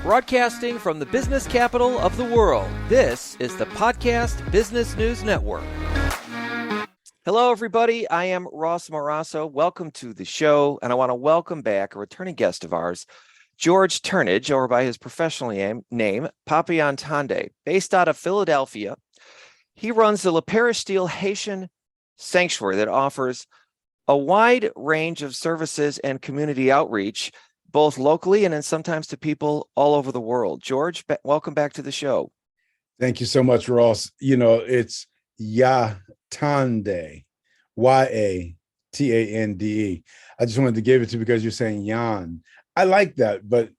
Broadcasting from the business capital of the world, this is the Podcast Business News Network. Hello, everybody. I am Ross Morasso. Welcome to the show, and I want to welcome back a returning guest of ours, George Turnage, or by his professional name, Papi Entende. Based out of Philadelphia, he runs the Peristyle Haitian Sanctuary that offers a wide range of services and community outreach, both locally and then sometimes to people all over the world. George, welcome back to the show. Thank you so much, Ross. You know, it's Yatande, Yatande. I just wanted to give it to you because you're saying Yan. I like that, but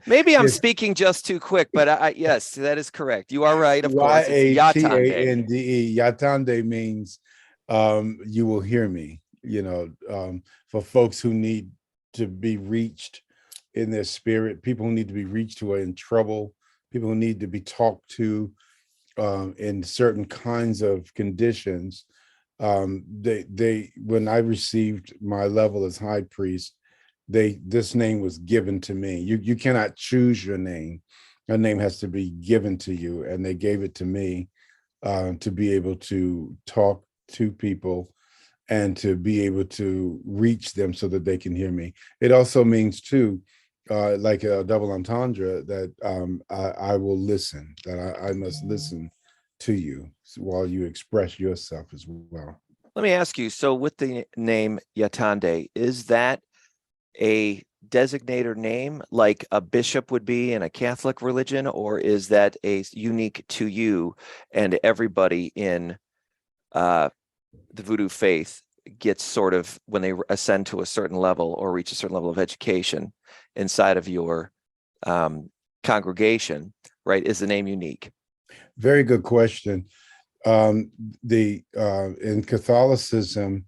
maybe I'm speaking just too quick, but yes, that is correct. You are right. Of course, it's Yatande. Yatande means you will hear me. You know, for folks who need to be reached in their spirit, people who need to be reached who are in trouble, people who need to be talked to in certain kinds of conditions. When I received my level as high priest, this name was given to me. You cannot choose your name. Your name has to be given to you, and they gave it to me to be able to talk to people and to be able to reach them so that they can hear me. It also means too, like a double entendre, that I will listen, that I must listen to you while you express yourself as well. Let me ask you, so with the name Yatande, is that a designator name like a bishop would be in a Catholic religion, or is that a unique to you and everybody in the Voodoo faith gets sort of, when they ascend to a certain level or reach a certain level of education inside of your congregation, right? Is the name unique? Very good question. In Catholicism,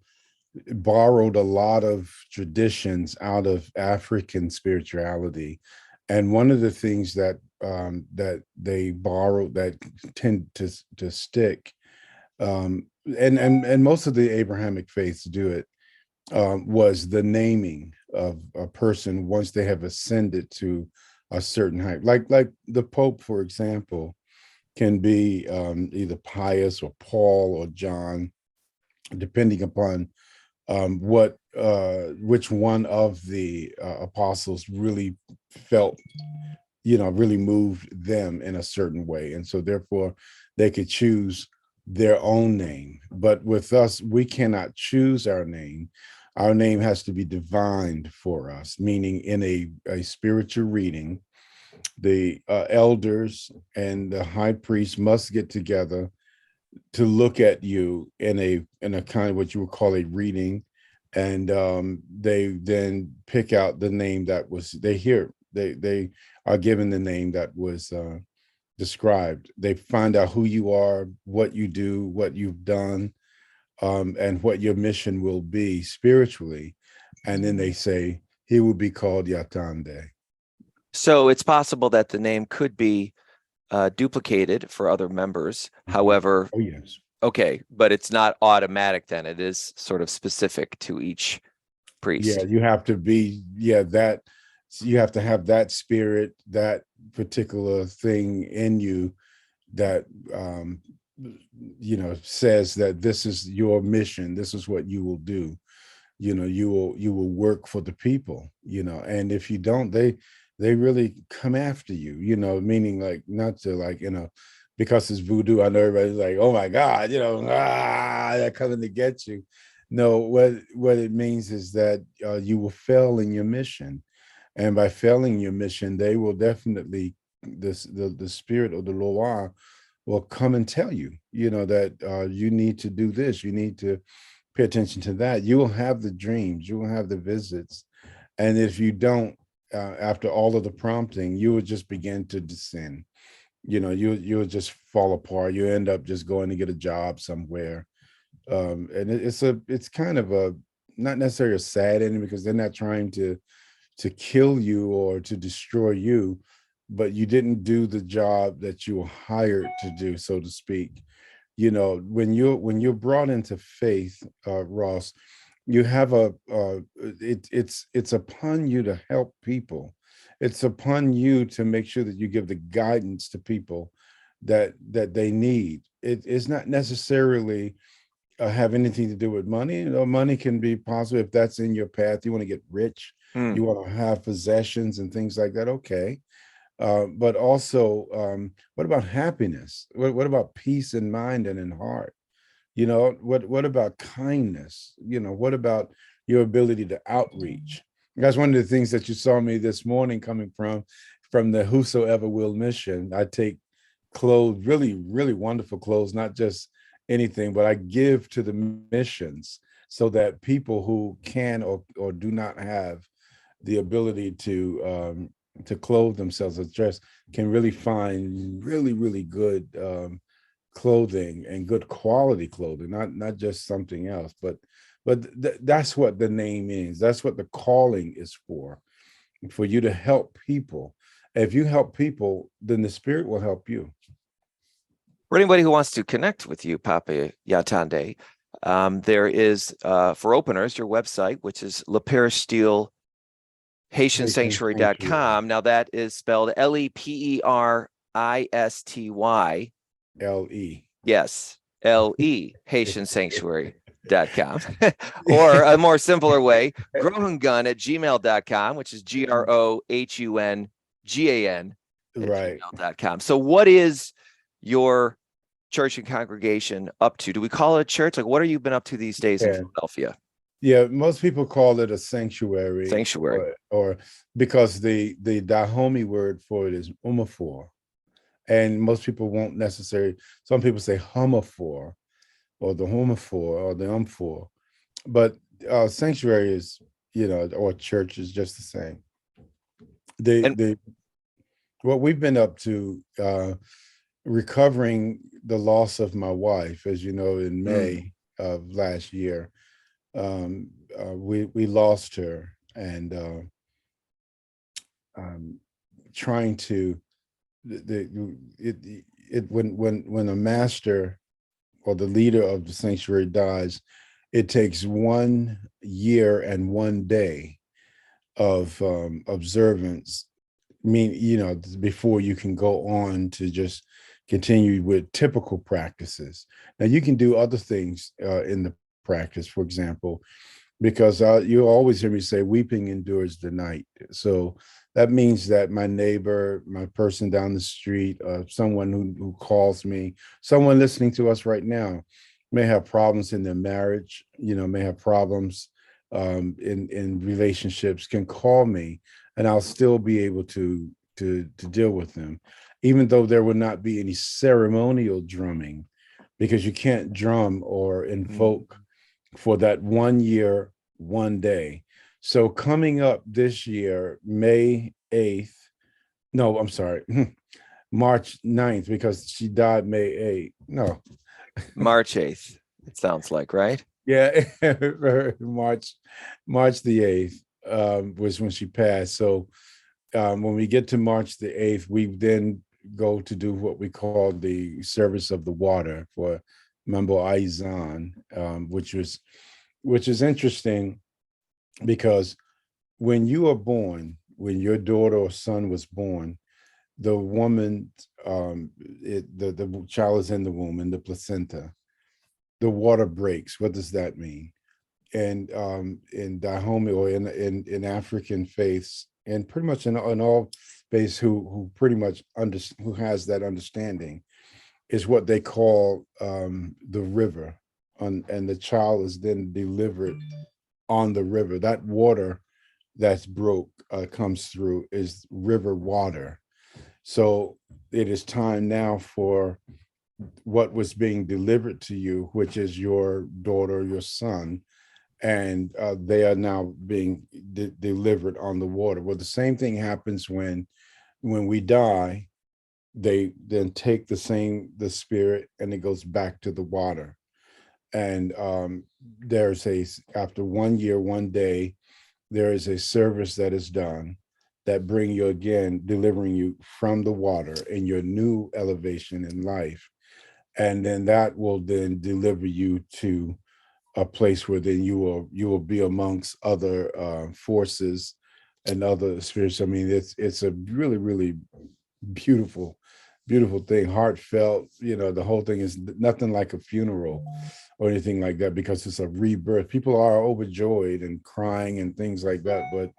borrowed a lot of traditions out of African spirituality, and one of the things that they borrowed that tend to stick, and most of the Abrahamic faiths do it, was the naming of a person once they have ascended to a certain height. Like the Pope, for example, can be either Pius or Paul or John, depending upon which one of the apostles really felt, really moved them in a certain way. And so therefore they could choose their own name. But with us, we cannot choose our name. Our name has to be divined for us, meaning in a spiritual reading, the elders and the high priest must get together to look at you in a kind of what you would call a reading, and they then pick out the name that was they are given the name that was described. They find out who you are, what you do, what you've done, and what your mission will be spiritually, and then they say he will be called Yatande. So it's possible that the name could be duplicated for other members. However, oh yes, okay, but it's not automatic. Then it is sort of specific to each priest. Yeah, you have to be that. You have to have that spirit, that particular thing in you that says that this is your mission. This is what you will do. You will work for the people. And if you don't, they really come after you. Meaning like not to because it's voodoo. I know everybody's like, oh my God, they're coming to get you. No, what it means is that you will fail in your mission. And by failing your mission, they will definitely, the spirit of the Loa will come and tell you, that you need to do this. You need to pay attention to that. You will have the dreams. You will have the visits. And if you don't, after all of the prompting, you will just begin to descend. You'll just fall apart. You end up just going to get a job somewhere. And it's kind of a, not necessarily a sad ending, because they're not trying to kill you or to destroy you, but you didn't do the job that you were hired to do, so to speak. When you're brought into faith, Ross, you have it's upon you to help people. it's upon you to make sure that you give the guidance to people that they need. It's not necessarily have anything to do with money. You know, money can be possible if that's in your path. You want to get rich, Mm. you want to have possessions and things like that. Okay, but also, what about happiness? What about peace in mind and in heart? You know, what about kindness? You know, what about your ability to outreach? That's one of the things that you saw me this morning coming from the Whosoever Will mission. I take clothes, really, really wonderful clothes, not just anything, but I give to the missions so that people who can or do not have the ability to clothe themselves or dress can really find really, really good clothing and good quality clothing, not just something else, but that's what the name is. That's what the calling is for you to help people. If you help people, then the Spirit will help you. For anybody who wants to connect with you, Papa Yatande, there is, for openers, your website, which is Le Peristyle Haitian Sanctuary.com. Now that is spelled Leperisty. LE. Yes, LE Haitian Sanctuary.com. Or a more simpler way, grohungun at gmail.com, which is GROHUNGAN at Right. gmail.com. So what is your church and congregation up to? Do we call it a church? Like, what have you been up to these days in Philadelphia? Yeah, most people call it a sanctuary. Sanctuary. Or because the Dahomey word for it is umafor. And most people won't necessarily, some people say humafor or the humafor or the umfor. But sanctuary is, you know, or church is just the same. The what we've been up to, recovering the loss of my wife, as you know, in May of last year. We lost her, and trying to when a master or the leader of the sanctuary dies, it takes 1 year and 1 day of observance. You know, before you can go on to just continue with typical practices. Now you can do other things in the practice, for example, because you always hear me say weeping endures the night. So that means that my neighbor, my person down the street, someone who calls me, someone listening to us right now may have problems in their marriage, you know, may have problems in relationships, can call me and I'll still be able to deal with them, even though there would not be any ceremonial drumming, because you can't drum or invoke for that 1 year, 1 day. So coming up this year, May 8th, no, I'm sorry, March 9th, because she died May 8th. No. March 8th, it sounds like, right? Yeah, March the 8th was when she passed. So when we get to March the 8th, we then go to do what we call the service of the water for Mambo Aizan, which is interesting, because when you are born, when your daughter or son was born, the woman, the child is in the womb, in the placenta, the water breaks. What does that mean? And in Dahomey, or in African faiths, and pretty much in all faiths who pretty much who has that understanding, is what they call the river, and the child is then delivered on the river. That water that's broke comes through is river water. So it is time now for what was being delivered to you, which is your daughter, your son, and they are now being delivered on the water. Well, the same thing happens when we die. They then take the spirit, and it goes back to the water. And there's after 1 year, 1 day, there is a service that is done that bring you again, delivering you from the water in your new elevation in life. And then that will then deliver you to a place where then you will be amongst other forces and other spirits. I mean, it's a really, really beautiful, beautiful thing, heartfelt. The whole thing is nothing like a funeral or anything like that, because it's a rebirth. People are overjoyed and crying and things like that, but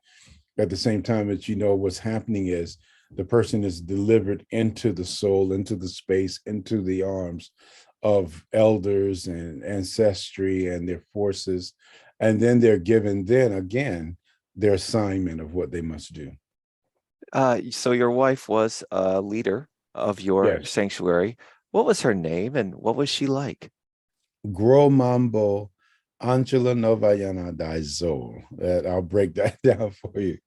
at the same time, that what's happening is the person is delivered into the soul, into the space, into the arms of elders and ancestry and their forces, and then they're given then again their assignment of what they must do. So your wife was a leader of your Yes. sanctuary. What was her name and what was she like? Gro Mambo Angela Novayana Daizol. I'll break that down for you.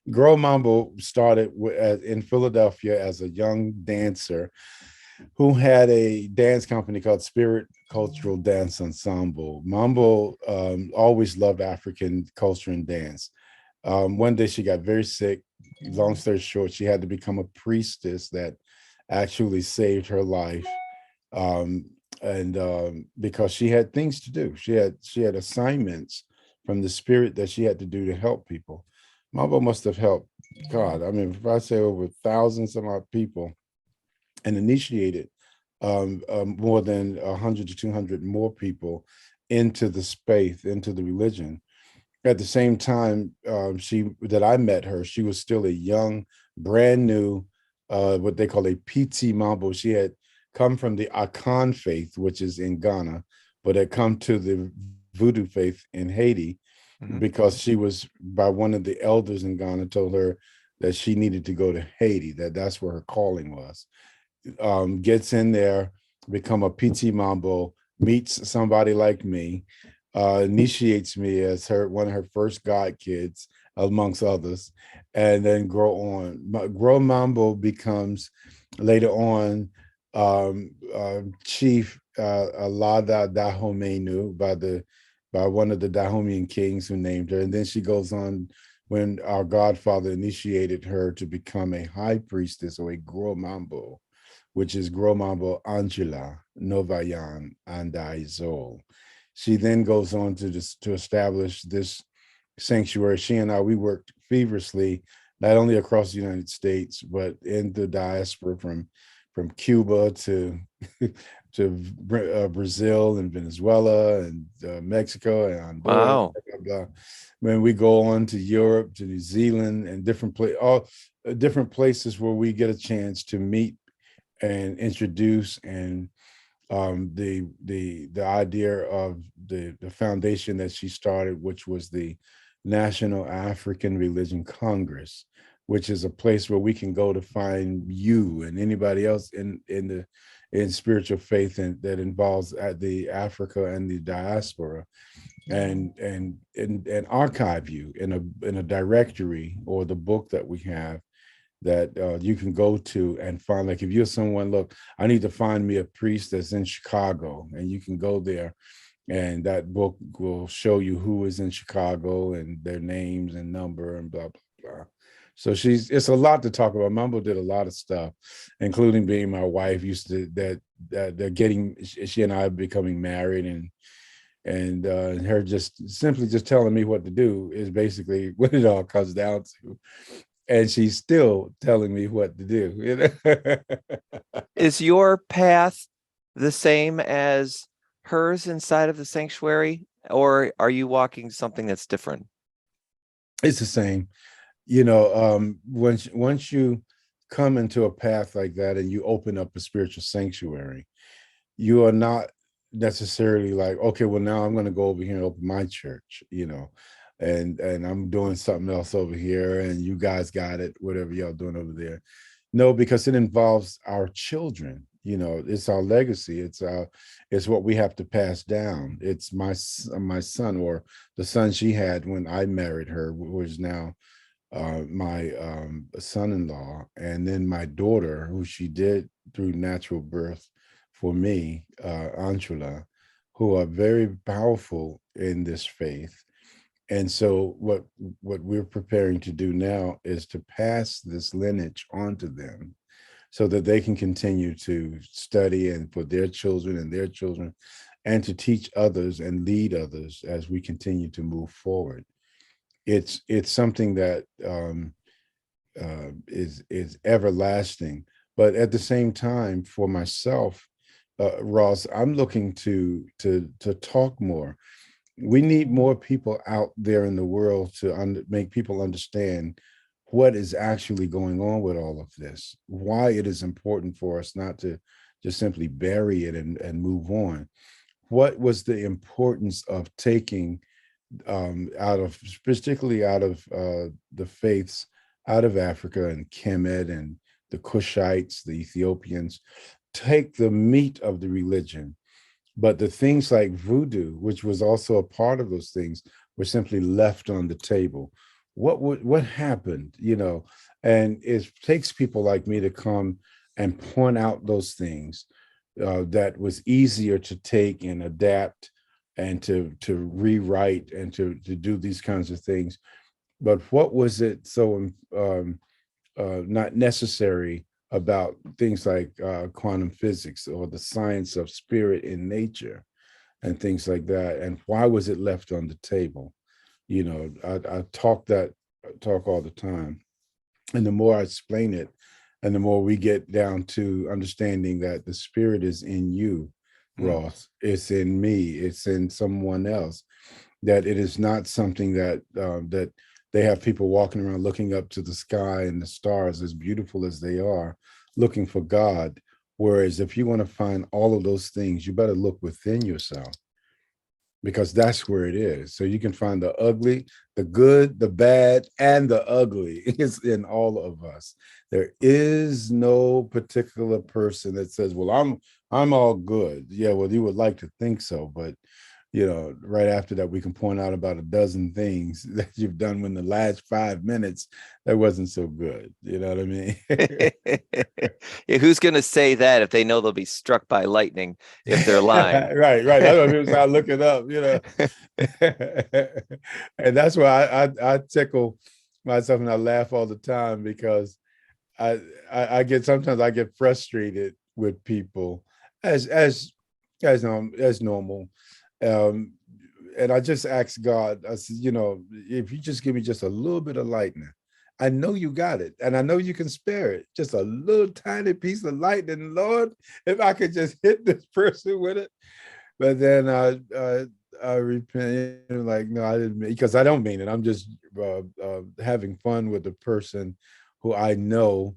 Gro Mambo started in Philadelphia as a young dancer who had a dance company called Spirit Cultural Dance Ensemble. Mambo always loved African culture and dance. One day she got very sick. Long story short, she had to become a priestess that actually saved her life. Um, and Because she had things to do, she had assignments from the spirit that she had to do to help people. Mambo must have helped, God, I mean, if I say over thousands of our people, and initiated more than 100 to 200 more people into the space, into the religion. At the same time, I met her, she was still a young, brand new, what they call a PT Mambo. She had come from the Akan faith, which is in Ghana, but had come to the Voodoo faith in Haiti, Mhm. because she was, by one of the elders in Ghana, told her that she needed to go to Haiti, that's where her calling was. Gets in there, become a PT Mambo, meets somebody like me, initiates me as one of her first god kids, amongst others, and then grow on. Grow Mambo becomes later on Chief Alada Dahomenu by one of the Dahomean kings who named her, and then she goes on when our godfather initiated her to become a high priestess, or a Gro Mambo, which is Gromambo Angela Novayan Andaizol. She then goes on to establish this sanctuary. She and I, we worked feverishly, not only across the United States, but in the diaspora, from Cuba to Brazil and Venezuela and Mexico and Honduras. Wow. Blah, blah, blah. When we go on to Europe, to New Zealand, and all different places where we get a chance to meet and introduce, and the idea of the foundation that she started, which was the National African Religion Congress, which is a place where we can go to find you and anybody else in spiritual faith, and that involves the Africa and the diaspora, and archive you in a directory, or the book that we have, that you can go to and find. Like, if you're someone, look, I need to find me a priest that's in Chicago, and you can go there, and that book will show you who is in Chicago and their names and number and blah blah blah. So it's a lot to talk about. Mambo did a lot of stuff, including being my wife. Used to that they're getting, she and I are becoming married, and her just simply just telling me what to do is basically what it all comes down to. And she's still telling me what to do. Is your path the same as hers inside of the sanctuary, or are you walking something that's different? It's the same. Once you come into a path like that and you open up a spiritual sanctuary, you are not necessarily like, okay, well, now I'm going to go over here and open my church, and I'm doing something else over here, and you guys got it, whatever y'all doing over there. No, because it involves our children. It's our legacy. It's what we have to pass down. It's my son, or the son she had when I married her, who is now my son-in-law, and then my daughter, who she did through natural birth for me, Angela, who are very powerful in this faith. And so what we're preparing to do now is to pass this lineage on to them, so that they can continue to study, and for their children and their children, and to teach others and lead others as we continue to move forward. it's something that is everlasting. But at the same time, for myself, Ross, I'm looking to talk more. We need more people out there in the world to make people understand what is actually going on with all of this, why it is important for us not to just simply bury it and move on. What was the importance of taking out of, particularly out of the faiths out of Africa and Kemet and the Cushites, the Ethiopians, take the meat of the religion, but the things like voodoo, which was also a part of those things, were simply left on the table. What happened, and it takes people like me to come and point out those things that was easier to take and adapt and to rewrite and to do these kinds of things. But what was it so not necessary about things like quantum physics or the science of spirit in nature and things like that? And why was it left on the table? I talk all the time. And the more I explain it, and the more we get down to understanding that the spirit is in you, Ross, it's in me, it's in someone else, that it is not something that they have people walking around looking up to the sky and the stars, as beautiful as they are, looking for God. Whereas if you want to find all of those things, you better look within yourself, because that's where it is. So you can find the ugly, the good, the bad, and the ugly. It's in all of us. There is no particular person that says, well, I'm all good. Yeah, well, you would like to think so, but right after that, we can point out about a dozen things that you've done in the last 5 minutes that wasn't so good. You know what I mean? Yeah, who's going to say that if they know they'll be struck by lightning if they're lying? Right. That's why people start looking up, and that's why I tickle myself and I laugh all the time, because I get, sometimes I get frustrated with people as normal. Um, and I just ask God, I said, if you just give me just a little bit of lightning, I know you got it, and I know you can spare it. Just a little tiny piece of lightning, Lord, if I could just hit this person with it. But then I repent, like, no, I didn't mean, because I don't mean it. I'm just having fun with the person who I know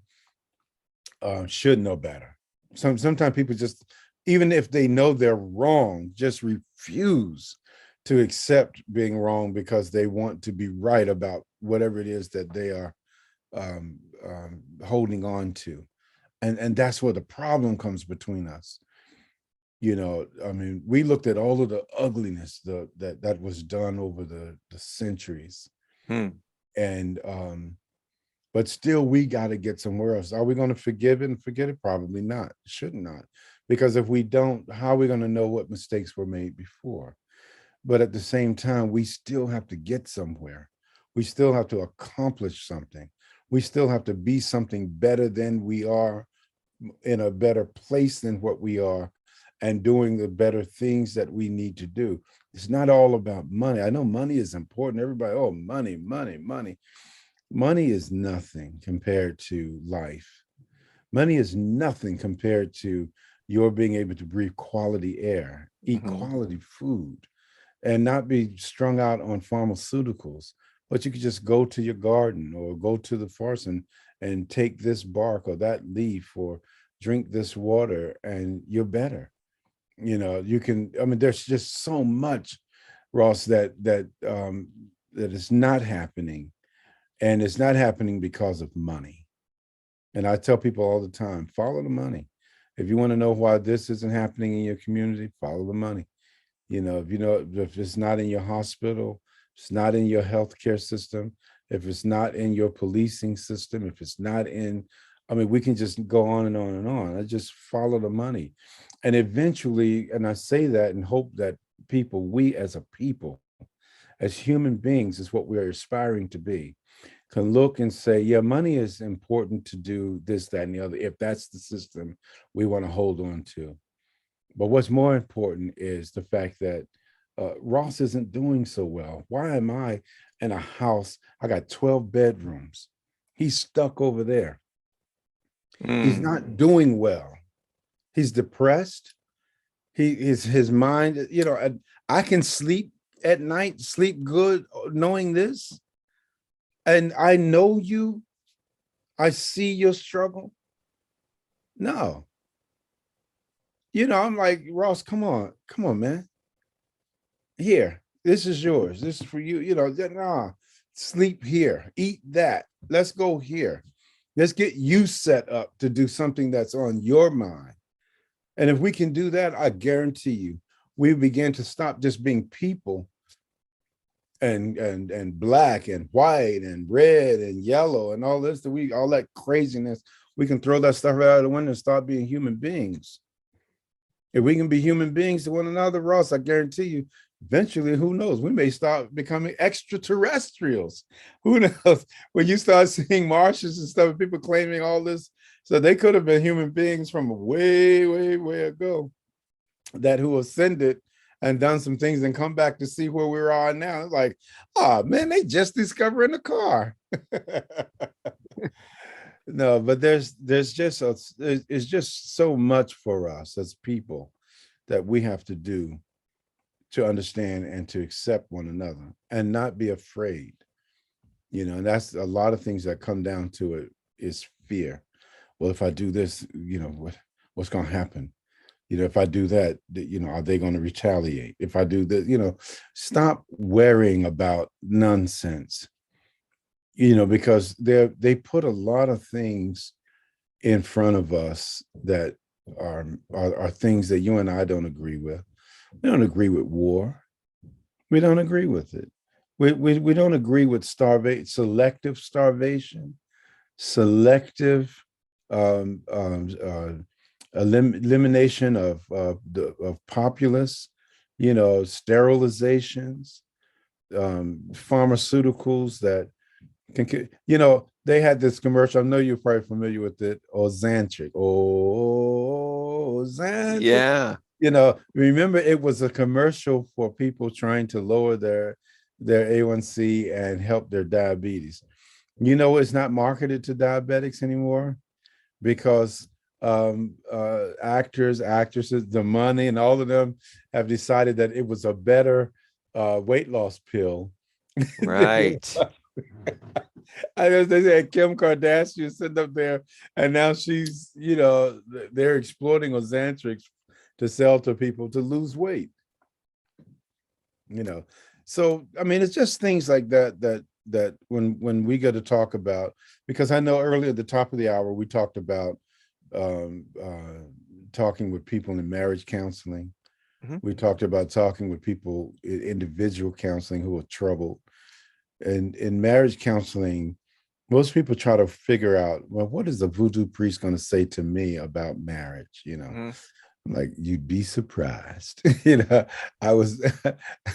should know better. Sometimes people just, even if they know they're wrong, just refuse to accept being wrong because they want to be right about whatever it is that they are holding on to, and that's where the problem comes between us. I mean, we looked at all of the ugliness that was done over the centuries, and but still, we got to get somewhere else. Are we going to forgive it and forget it? Probably not. Should not. Because if we don't, how are we going to know what mistakes were made before? But at the same time, we still have to get somewhere. We still have to accomplish something. We still have to be something better than we are, in a better place than what we are, and doing the better things that we need to do. It's not all about money. I know money is important. Everybody, oh, money, money, money. Money is nothing compared to life. Money is nothing compared to your being able to breathe quality air, eat quality food, and not be strung out on pharmaceuticals. But you could just go to your garden or go to the forest and take this bark or that leaf or drink this water, and you're better. You can, I mean, there's just so much, Ross, that is not happening. And it's not happening because of money. And I tell people all the time, follow the money. If you want to know why this isn't happening in your community, follow the money. If it's not in your hospital, it's not in your healthcare system, if it's not in your policing system, if it's not in, I mean, we can just go on and on and on. I just follow the money. And eventually, and I say that and hope that we as a people, as human beings, is what we're aspiring to be, can look and say, yeah, money is important to do this, that, and the other, if that's the system we want to hold on to. But what's more important is the fact that Ross isn't doing so well. Why am I in a house? I got 12 bedrooms. He's stuck over there. He's not doing well. He's depressed. His mind, I can sleep at night, sleep good, knowing this. And I know you. I see your struggle. No. I'm like, Ross, come on, man. Here, this is yours. This is for you. Nah, sleep here, eat that. Let's go here. Let's get you set up to do something that's on your mind. And if we can do that, I guarantee you, we begin to stop just being people and black and white and red and yellow and all this, all that craziness. We can throw that stuff out of the window and start being human beings. If we can be human beings to one another, Ross, I guarantee you, eventually, who knows? We may start becoming extraterrestrials. Who knows? When you start seeing Martians and stuff, people claiming all this, so they could have been human beings from way, way, way ago that who ascended and done some things and come back to see where we are now. It's like, oh man, they just discovering the car. No, but there's just it's just so much for us as people that we have to do to understand and to accept one another and not be afraid. And that's a lot of things that come down to it is fear. Well, if I do this, what's going to happen? If I do that, are they going to retaliate? If I do this, stop worrying about nonsense. Because they put a lot of things in front of us that are things that you and I don't agree with. We don't agree with war. We don't agree with it. We don't agree with selective starvation, selective elimination of populace, sterilizations, pharmaceuticals that they had this commercial. I know you're probably familiar with it. Ozantric. Ozantric. Yeah. Remember it was a commercial for people trying to lower their A1C and help their diabetes. It's not marketed to diabetics anymore because actors, actresses, the money, and all of them have decided that it was a better weight loss pill. Right. I know they said Kim Kardashian sitting up there, and now she's, they're exploiting Ozantric to sell to people to lose weight. So I mean, it's just things like that when we go to talk about, because I know earlier at the top of the hour we talked about talking with people in marriage counseling. Mm-hmm. We talked about talking with people in individual counseling who are troubled. And in marriage counseling, most people try to figure out, well, what is a voodoo priest going to say to me about marriage? Mm-hmm. Like, you'd be surprised.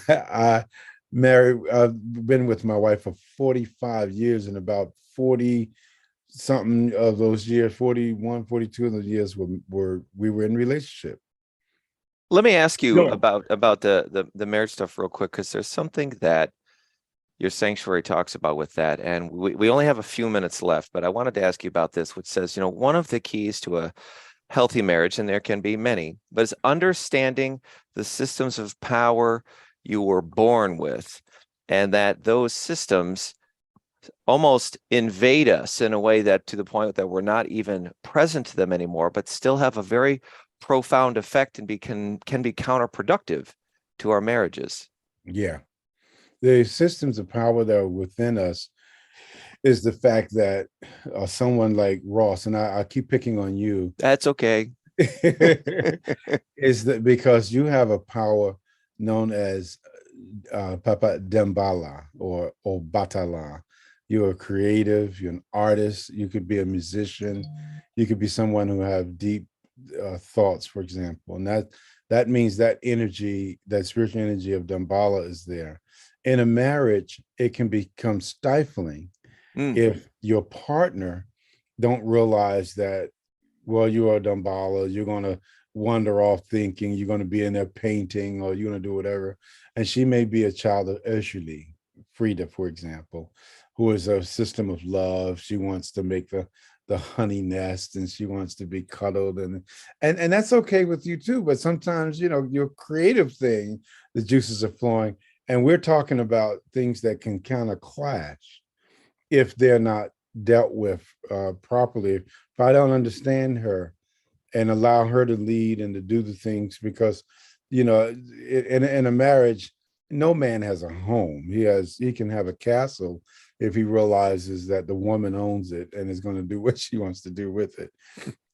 I married, I've been with my wife for 45 years, and about 40 something of those years, 41, 42 of those years we were in relationship. Let me ask you about the marriage stuff real quick, because there's something that your sanctuary talks about with that. And we only have a few minutes left, but I wanted to ask you about this, which says, one of the keys to a healthy marriage, and there can be many, but is understanding the systems of power you were born with, and that those systems almost invade us in a way that, to the point that we're not even present to them anymore, but still have a very profound effect and can be counterproductive to our marriages. Yeah. The systems of power that are within us is the fact that someone like Ross, and I keep picking on you. That's okay. Is that because you have a power known as Papa Dambala or Batala. You're a creative, you're an artist, you could be a musician, you could be someone who have deep thoughts, for example. And that means that energy, that spiritual energy of Dambala is there. In a marriage, it can become stifling if your partner don't realize that, well, you are Dambala, you're going to wander off thinking you're going to be in there painting or you're going to do whatever. And she may be a child of Ursula, Frida, for example, who is a system of love. She wants to make the honey nest, and she wants to be cuddled, and that's okay with you too. But sometimes, your creative thing, the juices are flowing, and we're talking about things that can kind of clash if they're not dealt with properly. If I don't understand her and allow her to lead and to do the things, because in a marriage, no man has a home. He can have a castle if he realizes that the woman owns it and is going to do what she wants to do with it.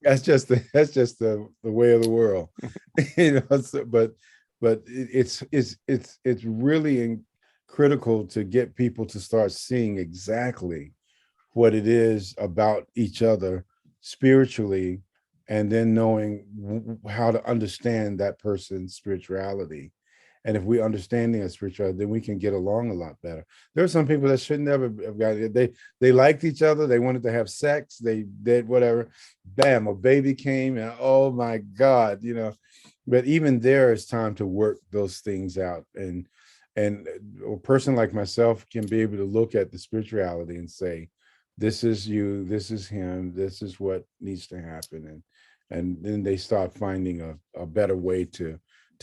That's just the way of the world. But it's really critical to get people to start seeing exactly what it is about each other spiritually, and then knowing how to understand that person's spirituality. And if we understanding of spirituality, then we can get along a lot better. There are some people that should never have got it. They liked each other. They wanted to have sex. They did whatever. Bam, a baby came, and oh my God, But even there, it's time to work those things out. And a person like myself can be able to look at the spirituality and say, this is you, this is him, this is what needs to happen. And then they start finding a better way to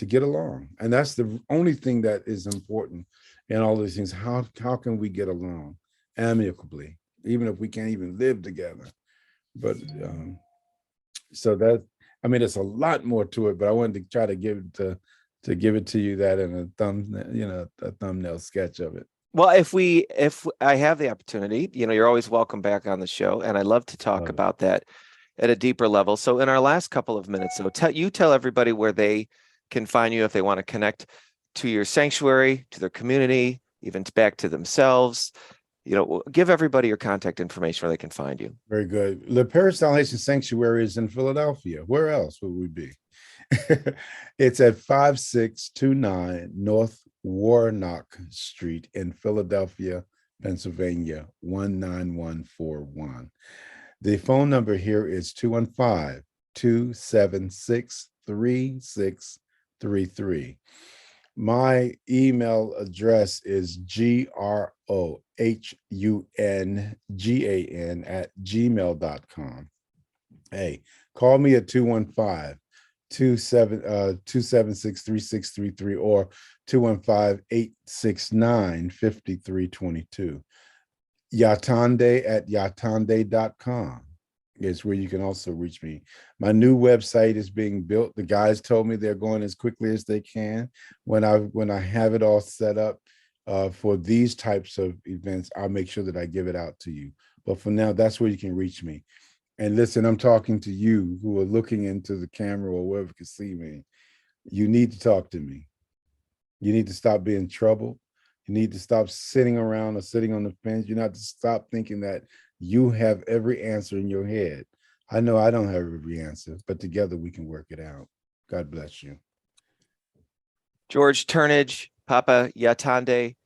get along. And that's the only thing that is important in all these things. How can we get along amicably, even if we can't even live together? But so that, there's a lot more to it, but I wanted to try to give it to you that in a thumbnail sketch of it. Well, if I have the opportunity, you're always welcome back on the show, and I love to talk about that at a deeper level. So in our last couple of minutes, tell everybody where they can find you if they want to connect to your sanctuary, to their community, even back to themselves. Give everybody your contact information where they can find you. Very good. The Peristyle Haitian Sanctuary is in Philadelphia. Where else would we be? It's at 5629 North Warnock Street in Philadelphia, Pennsylvania, 19141. The phone number here is 215-276-3633. My email address is grohungan@gmail.com. Hey, call me at 215-276-3633 or 215-869-5322. Yatande@yatande.com is where you can also reach me. My new website is being built. The guys told me they're going as quickly as they can. When I have it all set up for these types of events, I'll make sure that I give it out to you. But for now, that's where you can reach me. And listen, I'm talking to you who are looking into the camera or wherever you can see me. You need to talk to me. You need to stop being troubled. You need to stop sitting around or sitting on the fence. You need to stop thinking that you have every answer in your head. I know I don't have every answer, but together we can work it out. God bless you. George Turnage, Papa Yatande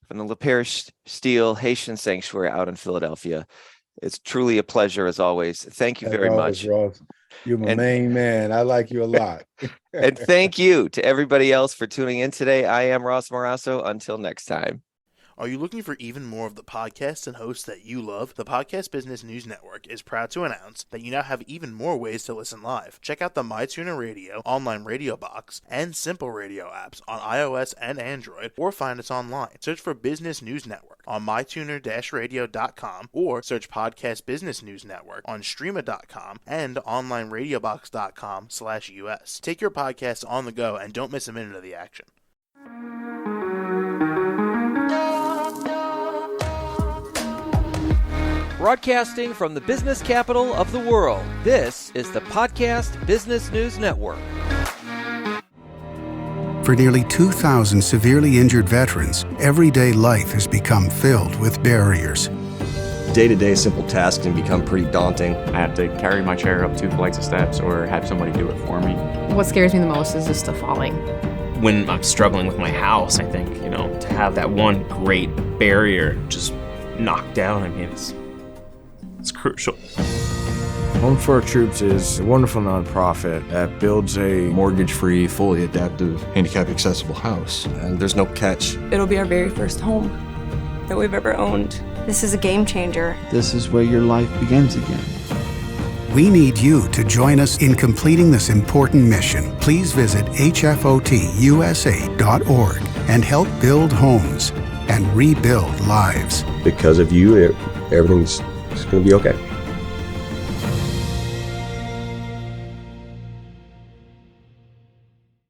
from the Peristyle Haitian Sanctuary out in Philadelphia. It's truly a pleasure as always. Thank you very much. Ross. You're my main man. I like you a lot. And thank you to everybody else for tuning in today. I am Ross Morasso. Until next time. Are you looking for even more of the podcasts and hosts that you love? The Podcast Business News Network is proud to announce that you now have even more ways to listen live. Check out the MyTuner Radio, online radio box, and Simple Radio apps on iOS and Android, or find us online. Search for Business News Network on mytuner-radio.com or search Podcast Business News Network on streama.com and onlineradiobox.com/US. Take your podcast on the go and don't miss a minute of the action. Broadcasting from the business capital of the world, this is the Podcast Business News Network. For nearly 2,000 severely injured veterans, everyday life has become filled with barriers. Day-to-day simple tasks can become pretty daunting. I have to carry my chair up 2 flights of steps or have somebody do it for me. What scares me the most is just the falling. When I'm struggling with my house, I think, to have that one great barrier just knocked down, it's crucial. Home for Our Troops is a wonderful nonprofit that builds a mortgage-free, fully adaptive, handicap-accessible house. And there's no catch. It'll be our very first home that we've ever owned. This is a game changer. This is where your life begins again. We need you to join us in completing this important mission. Please visit hfotusa.org and help build homes and rebuild lives. Because of you, everything's going to be okay.